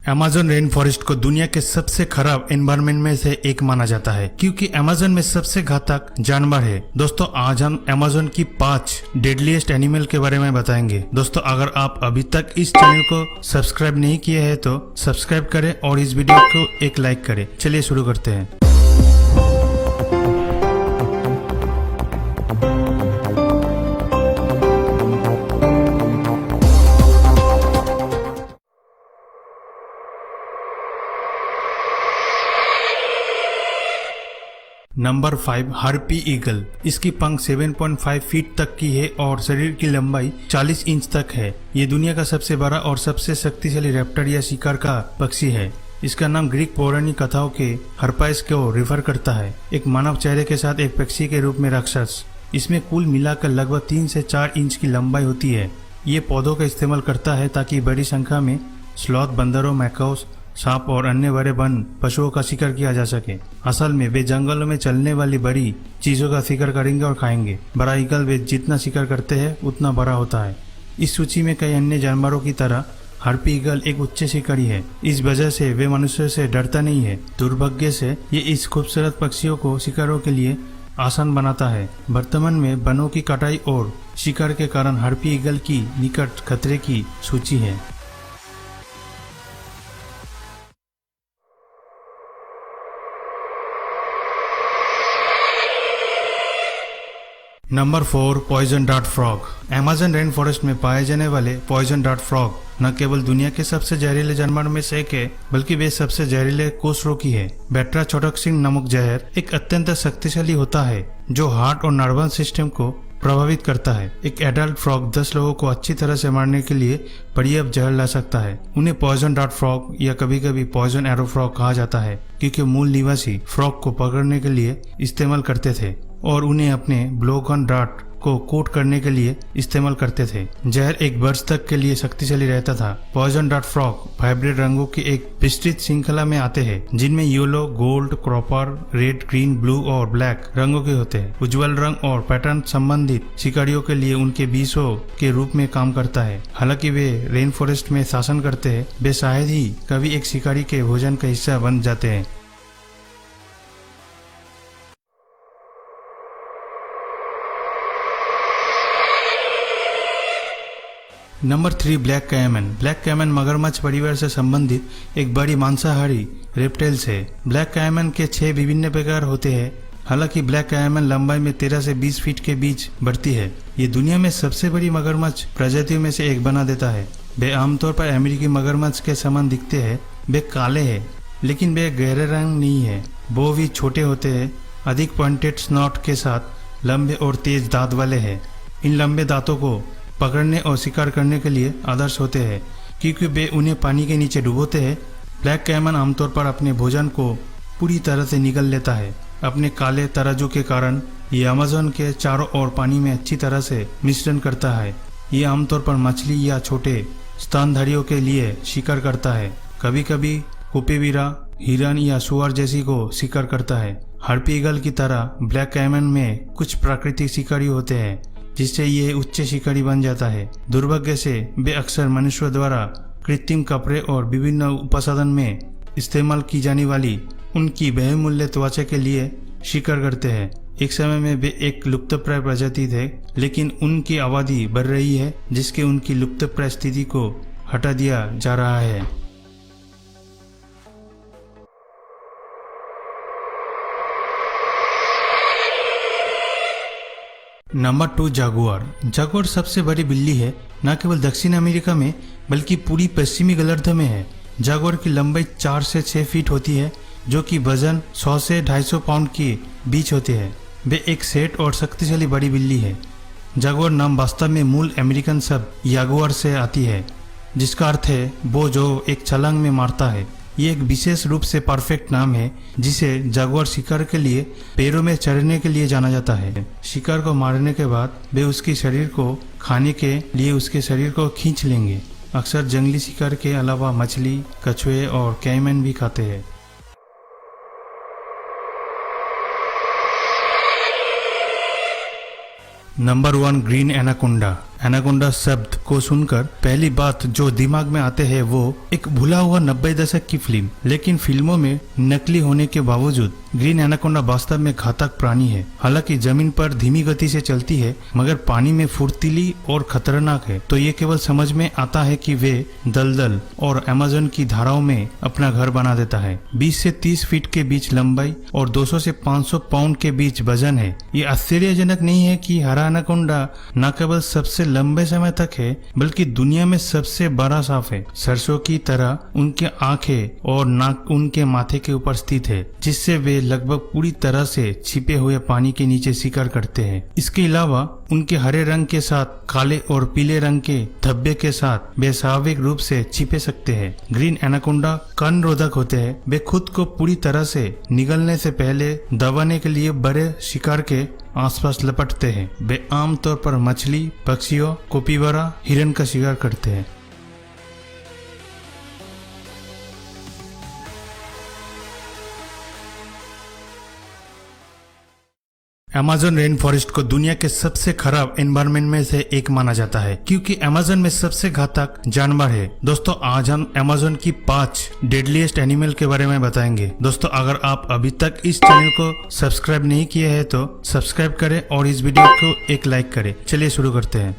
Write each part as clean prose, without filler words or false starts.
Amazon rain forest को दुनिया के सबसे खराब एनवायरनमेंट में से एक माना जाता है क्योंकि अमेज़न में सबसे घातक जानवर है। दोस्तों आज हम अमेज़न की 5 डेडलीस्ट एनिमल के बारे में बताएंगे। दोस्तों अगर आप अभी तक इस चैनल को सब्सक्राइब नहीं किए हैं तो सब्सक्राइब करें और इस वीडियो को एक लाइक करें। चलिए शुरू करते हैं। Number 5 harpy eagle. इसकी पंख 7.5 फीट तक की है और शरीर की लंबाई 40 इंच तक है। ये दुनिया का सबसे बड़ा और सबसे शक्तिशाली रैप्टर या शिकार का पक्षी है। इसका नाम ग्रीक पौराणिक कथाओं के हर्पाइस को रेफर करता है, एक मानव चेहरे के साथ एक पक्षी के रूप में राक्षस। इसमें कुल मिलाकर लगभग 3 से 4 इंच की लंबाई होती है। ये पौधों का इस्तेमाल करता है ताकि बड़ी संख्या में स्लॉथ, बंदरों, मैकाओस, सांप और अन्य बड़े वन पशुओं का शिकार किया जा सके। असल में वे जंगलों में चलने वाली बड़ी चीजों का शिकार करेंगे और खाएंगे। बड़ा ईगल वे जितना शिकार करते हैं उतना बड़ा होता है। इस सूची में कई अन्य जानवरों की तरह हार्पी ईगल एक उच्च शिकारी है। इस वजह से वे मनुष्य से डरता नहीं है। दुर्भाग्य से ये इस खूबसूरत पक्षियों को शिकारों के लिए आसान बनाता है। वर्तमान में वनों की कटाई और शिकार के कारण हार्पी ईगल की निकट खतरे की सूची है। Number 4 poison dart frog. Amazon rain forest में पाए जाने वाले पॉइजन डार्ट फ्रॉग न केवल दुनिया के सबसे जहरीले जानवरों में से एक है, बल्कि वे सबसे जहरीले कोषरोगी है। बेट्राचोटोक्सिन नामक जहर एक अत्यंत शक्तिशाली होता है जो हार्ट और नर्वस सिस्टम को प्रभावित करता है। एक एडल्ट फ्रॉग 10 लोगों को अच्छी तरह से मारने के लिए पर्याप्त जहर ला सकता है। उन्हें पॉइजन डार्ट फ्रॉग या कभी कभी पॉइजन एरो फ्रॉग कहा जाता है क्योंकि मूल निवासी फ्रॉग को पकड़ने के लिए इस्तेमाल करते थे और उन्हें अपने ब्लोगन डार्ट को कोट करने के लिए इस्तेमाल करते थे। जहर एक वर्ष तक के लिए शक्तिशाली रहता था। पॉइजन डार्ट फ्रॉग वाइब्रेट रंगों की एक विस्तृत श्रृंखला में आते हैं जिनमें yellow, gold, copper, red, green, blue और ब्लैक रंगों के होते हैं। उज्ज्वल रंग और पैटर्न संबंधित शिकारियों के लिए उनके विषों के रूप में काम करता है। हालांकि वे रेन फॉरेस्ट में शासन करते हैं, वे शायद ही कभी एक शिकारी के भोजन का हिस्सा बन जाते हैं। Number 3 black caiman. Black caiman मगरमच्छ परिवार से संबंधित एक बड़ी मांसाहारी रेप्टाइल्स है। ब्लैक कैमन के 6 विभिन्न प्रकार होते हैं। हालांकि ब्लैक कैमन लंबाई में 13 से 20 फीट के बीच बढ़ती है। ये दुनिया में सबसे बड़ी मगरमच्छ प्रजातियों में से एक बना देता है। वे आमतौर पर अमेरिकी मगरमच्छ के समान दिखते हैं। वे काले हैं लेकिन वे गहरे रंग नहीं है। वो भी छोटे होते हैं, अधिक पॉइंटेड स्नॉट के साथ लंबे और तेज दांत वाले हैं। इन लंबे दांतों को पकड़ने और शिकार करने के लिए आदर्श होते हैं क्योंकि वे उन्हें पानी के नीचे डुबोते हैं। ब्लैक कैमन आमतौर पर अपने भोजन को पूरी तरह से निगल लेता है। अपने काले तराजू के कारण ये अमेज़न के चारों ओर पानी में अच्छी तरह से मिश्रण करता है। ये आमतौर पर मछली या छोटे स्तनधारियों के लिए शिकार करता है। कभी कभी कोपेविरा, हिरन या सुअर जैसी को शिकार करता है। हार्पी ईगल की तरह ब्लैक कैमन में कुछ प्राकृतिक शिकारी होते हैं जिससे ये उच्च शिकारी बन जाता है। दुर्भाग्य से वे अक्सर मनुष्यों द्वारा कृत्रिम कपड़े और विभिन्न उपसाधन में इस्तेमाल की जाने वाली उनकी बहुमूल्य त्वचा के लिए शिकार करते हैं। एक समय में वे एक लुप्तप्राय प्रजाति थे, लेकिन उनकी आबादी बढ़ रही है जिसके उनकी लुप्तप्राय स्थिति को हटा दिया जा रहा है। Number 2 Jaguar. जागुआर सबसे बड़ी बिल्ली है, न केवल दक्षिण अमेरिका में बल्कि पूरी पश्चिमी गोलार्ध में है। जागुआर की लंबाई 4 से 6 फीट होती है जो कि वजन 100 से 250 पाउंड के बीच होते हैं। वे एक सेठ और शक्तिशाली बड़ी बिल्ली है। जागुआर नाम वास्तव में मूल अमेरिकन शब्द यागुआर से आती है जिसका अर्थ है वो जो एक छलांग में मारता है। ये एक विशेष रूप से परफेक्ट नाम है जिसे जागुआर शिकार के लिए पैरों में चढ़ने के लिए जाना जाता है। शिकार को मारने के बाद वे उसके शरीर को खाने के लिए उसके शरीर को खींच लेंगे। अक्सर जंगली शिकार के अलावा मछली, कछुए और कैमन भी खाते हैं। Number 1 green anaconda. एनाकोंडा शब्द को सुनकर पहली बात जो दिमाग में आते हैं वो एक भुला हुआ 90 दशक की फिल्म। लेकिन फिल्मों में नकली होने के बावजूद ग्रीन एनाकोंडा वास्तव में घातक प्राणी है। हालांकि जमीन पर धीमी गति से चलती है मगर पानी में फुर्तीली और खतरनाक है। तो ये केवल समझ में आता है कि वे दलदल और अमेज़न की धाराओं में अपना घर बना देता है। 20 से 30 फीट के बीच लंबाई और 200 से 500 पाउंड के बीच वजन है। ये आश्चर्यजनक नहीं है कि हरा एनाकोंडा न केवल सबसे लंबे समय तक है बल्कि दुनिया में सबसे बड़ा सांप है। सरसों की तरह उनके आंखें और नाक उनके माथे के ऊपर स्थित है, जिससे वे लगभग पूरी तरह से छिपे हुए पानी के नीचे शिकार करते हैं। इसके अलावा उनके हरे रंग के साथ काले और पीले रंग के धब्बे के साथ वे स्वाभाविक रूप से छिपे सकते हैं। ग्रीन एनाकोंडा कण रोधक होते हैं। वे खुद को पूरी तरह से निगलने से पहले दबाने के लिए बड़े शिकार के आसपास लपटते हैं। वे आमतौर पर मछली, पक्षियों, कोपीवरा, हिरन का शिकार करते हैं। अमेज़न रेन फॉरेस्ट को दुनिया के सबसे खराब एनवायरनमेंट में से एक माना जाता है क्योंकि अमेज़न में सबसे घातक जानवर है। दोस्तों, आज हम अमेज़न की 5 डेडलीस्ट एनिमल के बारे में बताएंगे। दोस्तों, अगर आप अभी तक इस चैनल को सब्सक्राइब नहीं किए हैं तो सब्सक्राइब करें और इस वीडियो को एक लाइक करें। चलिए शुरू करते हैं।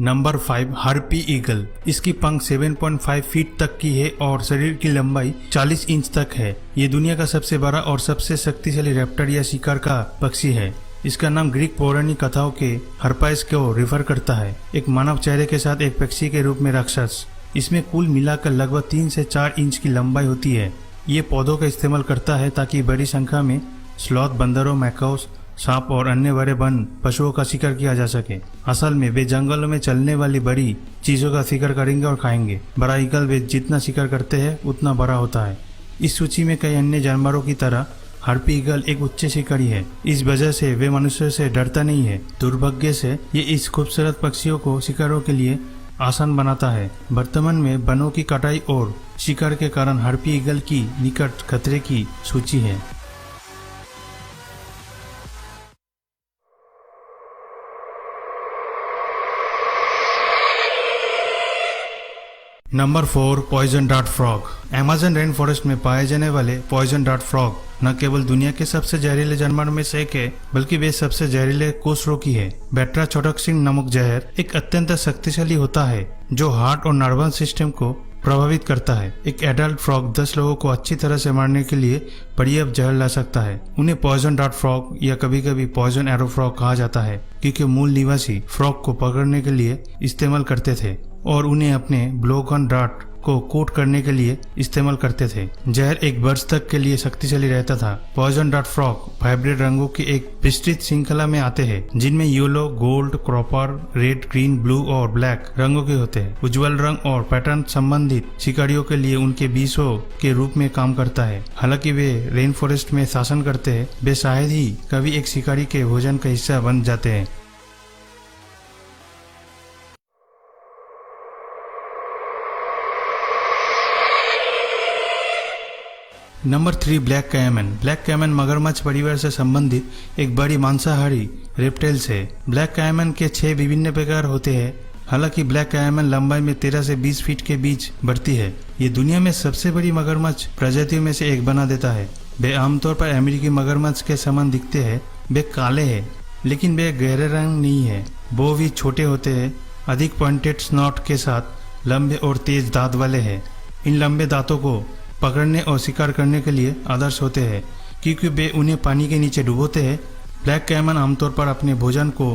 Number 5, harpy eagle. इसकी पंख 7.5 फीट तक की है और शरीर की लंबाई 40 इंच तक है। ये दुनिया का सबसे बड़ा और सबसे शक्तिशाली रैप्टर या शिकार का पक्षी है। इसका नाम ग्रीक पौराणिक कथाओं के हर्पाइस को रिफर करता है, एक मानव चेहरे के साथ एक पक्षी के रूप में राक्षस। इसमें कुल मिलाकर लगभग 3 से 4 इंच की लंबाई होती है। ये पौधों का इस्तेमाल करता है ताकि बड़ी संख्या में स्लॉथ, बंदरों, मैकाओस, सांप और अन्य बड़े वन पशुओं का शिकार किया जा सके। असल में वे जंगलों में चलने वाली बड़ी चीजों का शिकार करेंगे और खाएंगे। बड़ा ईगल वे जितना शिकार करते हैं उतना बड़ा होता है। इस सूची में कई अन्य जानवरों की तरह हार्पी ईगल एक उच्च शिकारी है। इस वजह से वे मनुष्य से डरता नहीं है। दुर्भाग्य से ये इस खूबसूरत पक्षियों को शिकारों के लिए आसान बनाता है। वर्तमान में वनों की कटाई और शिकार के कारण हार्पी ईगल की निकट खतरे की सूची है। Number 4, poison dart frog. Amazon rain forest में पाए जाने वाले पॉइजन डार्ट फ्रॉग न केवल दुनिया के सबसे जहरीले जानवर में से एक है बल्कि वे सबसे जहरीले कोषरोगी है। बेट्राचोटोक्सिन नामक जहर एक अत्यंत शक्तिशाली होता है जो हार्ट और नर्वस सिस्टम को प्रभावित करता है। एक एडल्ट फ्रॉग 10 लोगों को अच्छी तरह से मारने के लिए पर्याप्त जहर ला सकता है। उन्हें पॉइजन डार्ट फ्रॉग या कभी कभी पॉइजन एरो फ्रॉग कहा जाता है क्योंकि मूल निवासी फ्रॉग को पकड़ने के लिए इस्तेमाल करते थे और उन्हें अपने ब्लोगन डार्ट को कोट करने के लिए इस्तेमाल करते थे। जहर एक वर्ष तक के लिए शक्तिशाली रहता था। पॉइजन डार्ट फ्रॉग वाइब्रेंट रंगों की एक विस्तृत श्रृंखला में आते हैं जिनमें yellow, gold, copper, red, green, blue और ब्लैक रंगों के होते हैं। उज्ज्वल रंग और पैटर्न संबंधित शिकारियों के लिए उनके बीजों के रूप में काम करता है। हालांकि वे रेन फॉरेस्ट में शासन करते हैं, वे शायद ही कभी एक शिकारी के भोजन का हिस्सा बन जाते हैं। Number 3, black caiman. Black caiman मगरमच्छ परिवार से संबंधित एक बड़ी मांसाहारी रेप्टाइल्स है। ब्लैक कैमन के 6 विभिन्न प्रकार होते हैं। हालांकि ब्लैक कैमन लंबाई में 13 से 20 फीट के बीच बढ़ती है। ये दुनिया में सबसे बड़ी मगरमच्छ प्रजातियों में से एक बना देता है। वे आमतौर पर अमेरिकी मगरमच्छ के समान दिखते हैं। वे काले हैं लेकिन वे गहरे रंग नहीं है। वो भी छोटे होते हैं, अधिक पॉइंटेड स्नॉट के साथ लंबे और तेज दांत वाले हैं। इन लंबे दांतों को पकड़ने और शिकार करने के लिए आदर्श होते हैं क्योंकि वे उन्हें पानी के नीचे डुबोते हैं। ब्लैक कैमन आमतौर पर अपने भोजन को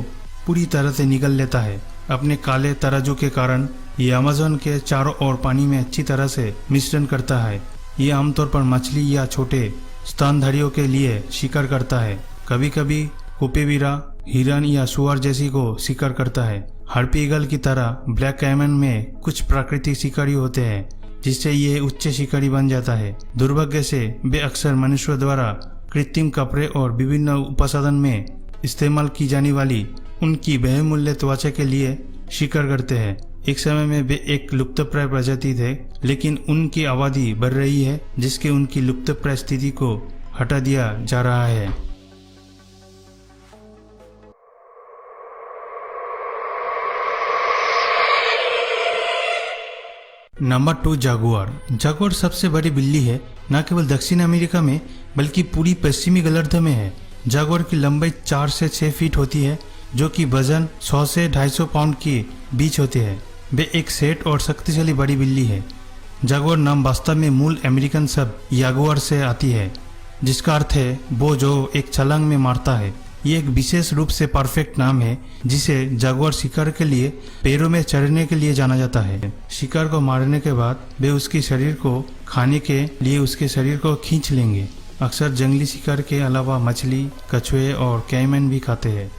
पूरी तरह से निगल लेता है। अपने काले तराजू के कारण ये अमेज़न के चारों ओर पानी में अच्छी तरह से मिश्रण करता है। ये आमतौर पर मछली या छोटे स्तनधारियों के लिए शिकार करता है। कभी कभी कोपेविरा, हिरन या सुअर जैसी को शिकार करता है। हार्पी ईगल की तरह ब्लैक कैमन में कुछ प्राकृतिक शिकारी होते हैं जिससे ये उच्च शिकारी बन जाता है। दुर्भाग्य से वे अक्सर मनुष्यों द्वारा कृत्रिम कपड़े और विभिन्न उपसाधन में इस्तेमाल की जाने वाली उनकी बहुमूल्य त्वचा के लिए शिकार करते हैं। एक समय में वे एक लुप्तप्राय प्रजाति थे, लेकिन उनकी आबादी बढ़ रही है, जिसके उनकी लुप्तप्राय स्थिति को हटा दिया जा रहा है। Number 2, Jaguar. जागुआर सबसे बड़ी बिल्ली है, न केवल दक्षिण अमेरिका में बल्कि पूरी पश्चिमी गोलार्ध में है। जागुआर की लंबाई 4 से 6 फीट होती है, जो कि वजन 100 से 250 पाउंड के बीच होते हैं। वे एक सेठ और शक्तिशाली बड़ी बिल्ली है। जागुआर नाम वास्तव में मूल अमेरिकन शब्द यागुआर से आती है, जिसका अर्थ है वो जो एक छलांग में मारता है। ये एक विशेष रूप से परफेक्ट नाम है, जिसे जागुआर शिकार के लिए पैरों में चढ़ने के लिए जाना जाता है। शिकार को मारने के बाद वे उसके शरीर को खाने के लिए उसके शरीर को खींच लेंगे। अक्सर जंगली शिकार के अलावा मछली, कछुए और कैमन भी खाते हैं।